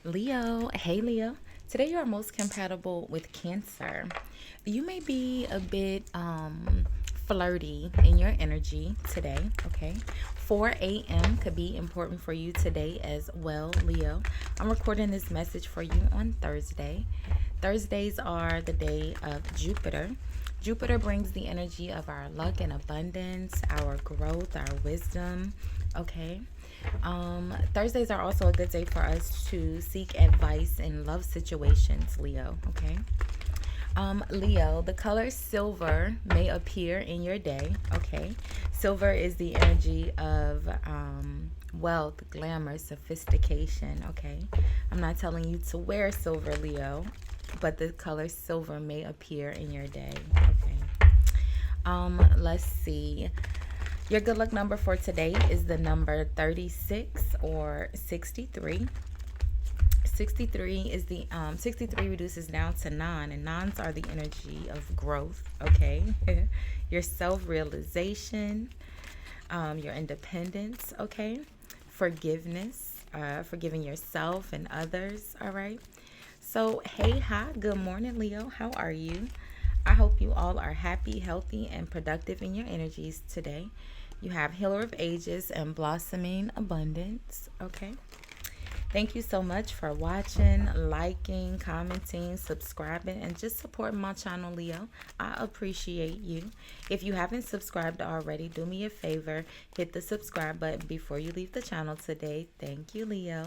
Leo, hey Leo. Today you are most compatible with Cancer. You may be a bit flirty in your energy today, okay? 4 a.m. could be important for you today as well, Leo. I'm recording this message for you on Thursday. Thursdays are the day of Jupiter. Jupiter brings the energy of our luck and abundance, our growth, our wisdom, okay? Thursdays are also a good day for us to seek advice in love situations, Leo, okay? Leo, the color silver may appear in your day, okay? Silver is the energy of wealth, glamour, sophistication, okay? I'm not telling you to wear silver, Leo, but the color silver may appear in your day, okay? Let's see. Your good luck number for today is the number 36 or 63. 63 is the 63 reduces down to 9, and nines are the energy of growth, okay? Your self-realization, your independence, okay? Forgiveness, forgiving yourself and others, all right? So, hey, hi, good morning, Leo. How are you? I hope you all are happy, healthy, and productive in your energies today. You have Healer of Ages and Blossoming Abundance, okay? Thank you so much for watching, liking, commenting, subscribing, and just supporting my channel, Leo. I appreciate you. If you haven't subscribed already, do me a favor, hit the subscribe button before you leave the channel today. Thank you, Leo.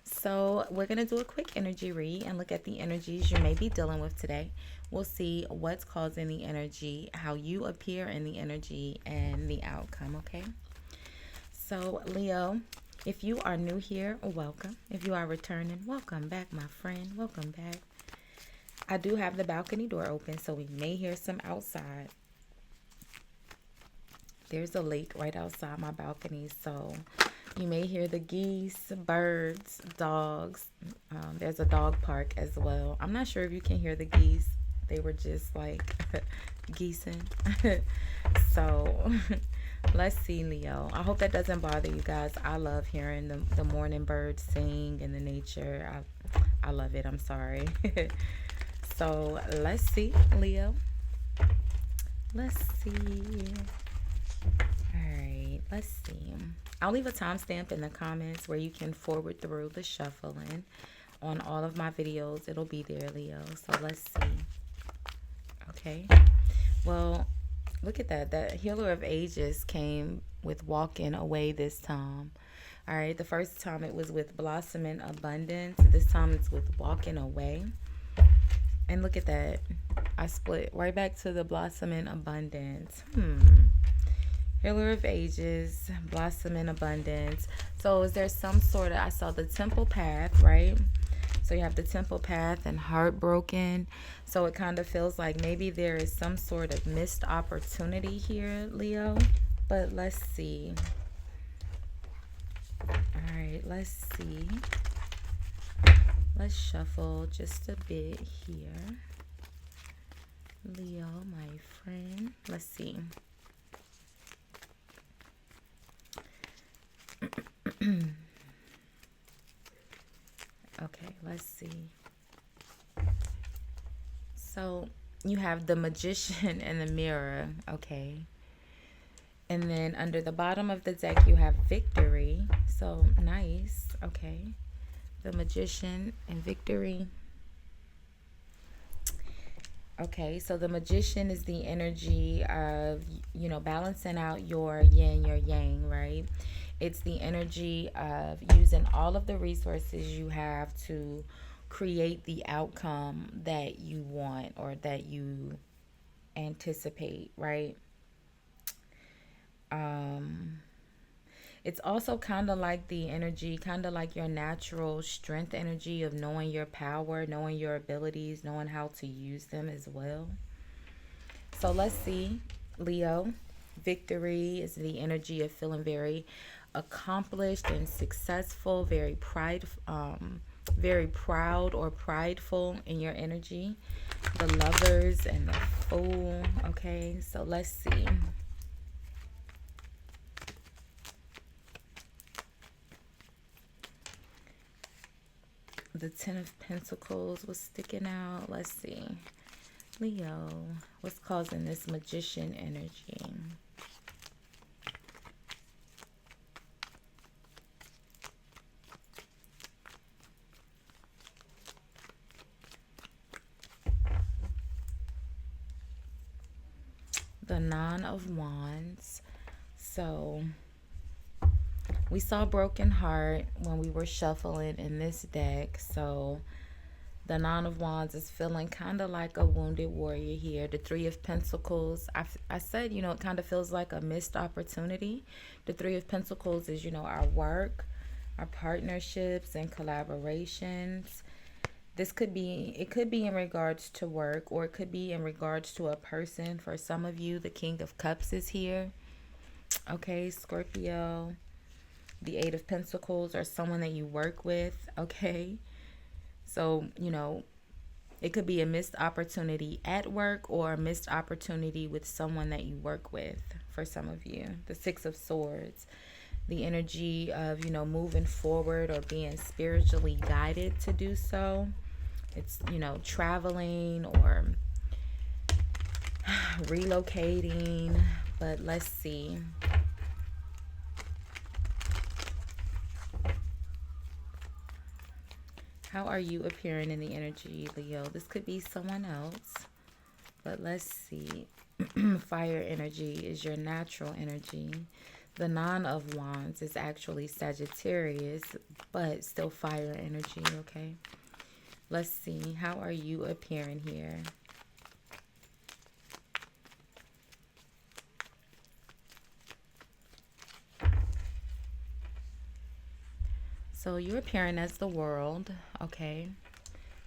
So we're going to do a quick energy read and look at the energies you may be dealing with today. We'll see what's causing the energy, how you appear in the energy, and the outcome, okay? So, Leo, if you are new here, welcome. If you are returning, welcome back, my friend. Welcome back. I do have the balcony door open, so we may hear some outside. There's a lake right outside my balcony, so you may hear the geese, birds, dogs. There's a dog park as well. I'm not sure if you can hear the geese. They were just like geesing. So let's see, Leo. I hope that doesn't bother you guys. I love hearing the morning birds sing in the nature. I love it. I'm sorry. So let's see, Leo. Let's see. All right, let's see. I'll leave a timestamp in the comments where you can forward through the shuffling on all of my videos. It'll be there, Leo. So let's see. Okay. Well, look at that. That Healer of Ages came with walking away this time. All right. The first time it was with blossoming abundance. This time it's with walking away. And look at that. I split right back to the blossoming abundance. Healer of Ages, blossoming abundance. So is there some sort of, I saw the temple path, right? So you have the temple path and heartbroken. So it kind of feels like maybe there is some sort of missed opportunity here, Leo. But let's see. All right, let's see. Let's shuffle just a bit here. Leo, my friend. Let's see. Okay, let's see. So you have the Magician and the Mirror, okay. And then under the bottom of the deck, you have Victory. So nice, okay. The Magician and Victory. Okay, so the Magician is the energy of, balancing out your yin, your yang, right? It's the energy of using all of the resources you have to create the outcome that you want or that you anticipate, right? It's also kind of like the energy, kind of like your natural strength energy of knowing your power, knowing your abilities, knowing how to use them as well. So let's see, Leo. Victory is the energy of feeling very accomplished and successful, very very proud or prideful in your energy. The Lovers and the Fool. Okay, so let's see. The Ten of Pentacles was sticking out. Let's see. Leo, what's causing this Magician energy? The Nine of Wands. So we saw Broken Heart when we were shuffling in this deck. So the Nine of Wands is feeling kind of like a wounded warrior here. The Three of Pentacles, I said, you know, it kind of feels like a missed opportunity. The Three of Pentacles is, you know, our work, our partnerships and collaborations. This could be, it could be in regards to work, or it could be in regards to a person. For some of you, the King of Cups is here. Okay, Scorpio. The Eight of Pentacles, or someone that you work with. Okay. So, you know, it could be a missed opportunity at work or a missed opportunity with someone that you work with for some of you. The Six of Swords. The energy of, you know, moving forward or being spiritually guided to do so. It's, you know, traveling or relocating. But let's see. How are you appearing in the energy, Leo? This could be someone else. But let's see. Fire energy is your natural energy. The Nine of Wands is actually Sagittarius, but still fire energy, okay? Let's see. How are you appearing here? So you're appearing as the World, okay?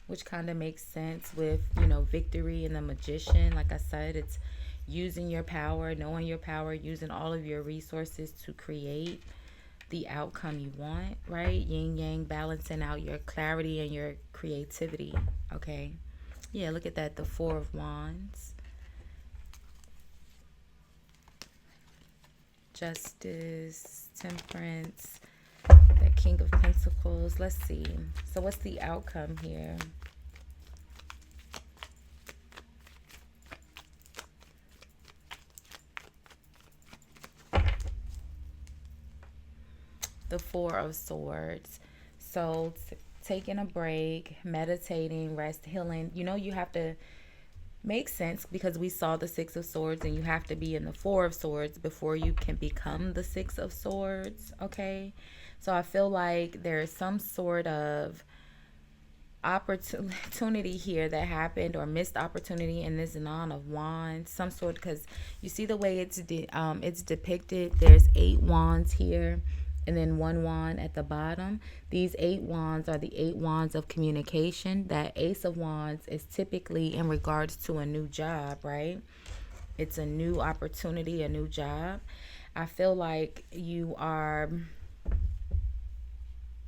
Which kind of makes sense with, you know, victory and the Magician. Like I said, it's using your power, knowing your power, using all of your resources to create the outcome you want, right? Yin yang, balancing out your clarity and your creativity, okay? Yeah, look at that, the Four of Wands. Justice, Temperance, that King of Pentacles. Let's see. So what's the outcome here? The Four of Swords. So taking a break, meditating, rest, healing. You know, you have to make sense because we saw the Six of Swords, and you have to be in the Four of Swords before you can become the Six of Swords, okay? So I feel like there's some sort of opportunity here that happened, or missed opportunity in this Nine of Wands, some sort, because you see the way it's depicted. There's 8 wands here and then 1 wand at the bottom. These 8 wands are the 8 wands of communication. That Ace of Wands is typically in regards to a new job, right? It's a new opportunity, a new job. I feel like you are,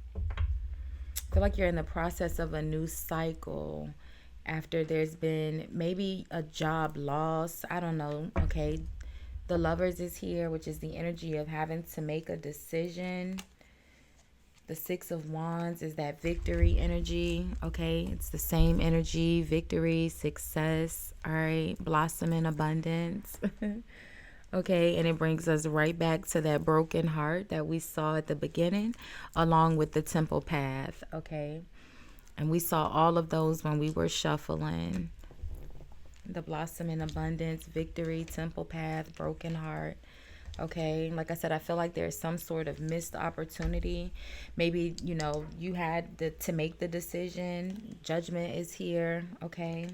I feel like you're in the process of a new cycle after there's been maybe a job loss. I don't know, okay? The Lovers is here, which is the energy of having to make a decision. The Six of Wands is that victory energy, okay? It's the same energy, victory, success, all right? Blossom in abundance, okay? And it brings us right back to that broken heart that we saw at the beginning, along with the Temple Path, okay? And we saw all of those when we were shuffling. The Blossom in Abundance, Victory, Temple Path, Broken Heart. Okay, like I said, I feel like there's some sort of missed opportunity. Maybe, you know, you had to make the decision. Judgment is here, okay?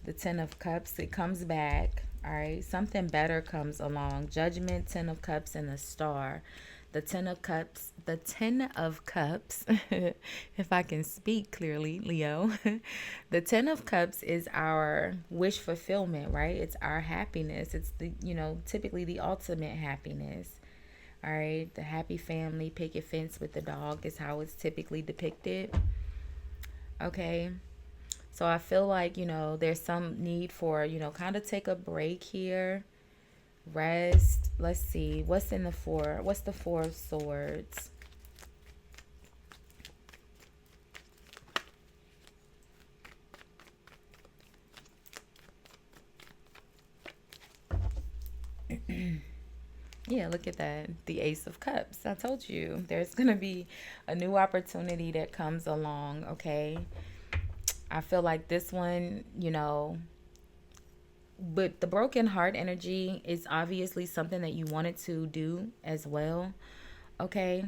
The Ten of Cups, it comes back, all right? Something better comes along. Judgment, Ten of Cups, and the Star. The Ten of Cups, if I can speak clearly, Leo. The Ten of Cups is our wish fulfillment, right? It's our happiness. It's the, you know, typically the ultimate happiness. All right, the happy family, picket fence with the dog is how it's typically depicted. Okay, so I feel like, you know, there's some need for, you know, kind of take a break here. Rest. Let's see. What's in the four? What's the Four of Swords? Yeah, look at that. The Ace of Cups. I told you there's going to be a new opportunity that comes along, okay? I feel like this one, but the broken heart energy is obviously something that you wanted to do as well, okay?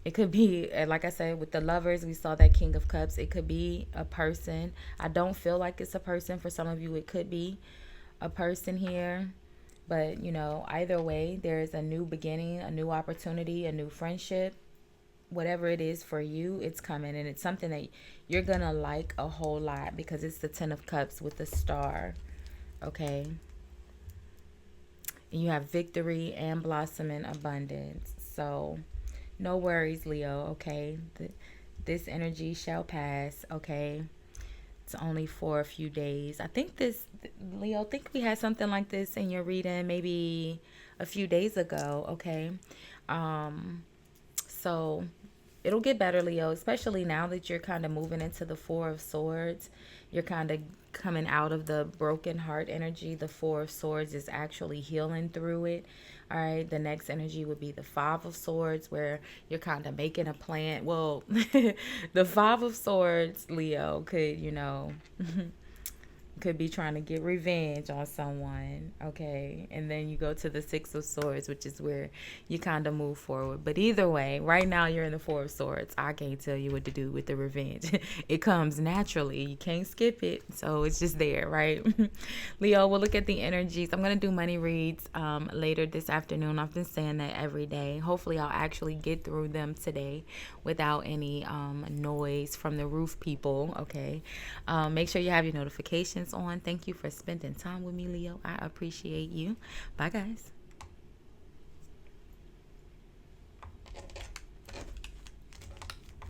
It could be, like I said, with the lovers, we saw that King of Cups. It could be a person. I don't feel like it's a person. For some of you, it could be a person here. But, either way, there is a new beginning, a new opportunity, a new friendship. Whatever it is for you, it's coming. And it's something that you're going to like a whole lot because it's the Ten of Cups with the star. Okay. And you have victory and blossoming abundance. So, no worries, Leo. Okay. This energy shall pass. Okay. It's only for a few days. I think Leo, I think we had something like this in your reading maybe a few days ago. Okay. So it'll get better, Leo, especially now that you're kind of moving into the Four of Swords. You're kind of coming out of the broken heart energy. The Four of Swords is actually healing through it. All right. The next energy would be the Five of Swords, where you're kind of making a plan. Well, the Five of Swords, Leo, could be trying to get revenge on someone, okay? And then you go to the Six of Swords, which is where you kind of move forward. But either way, right now you're in the Four of Swords. I can't tell you what to do with the revenge. It comes naturally. You can't skip it. So it's just there, right? Leo, we'll look at the energies. I'm going to do money reads later this afternoon. I've been saying that every day. Hopefully I'll actually get through them today without any noise from the roof people, okay? Make sure you have your notifications on. Thank you for spending time with me, Leo. I appreciate you. Bye, guys.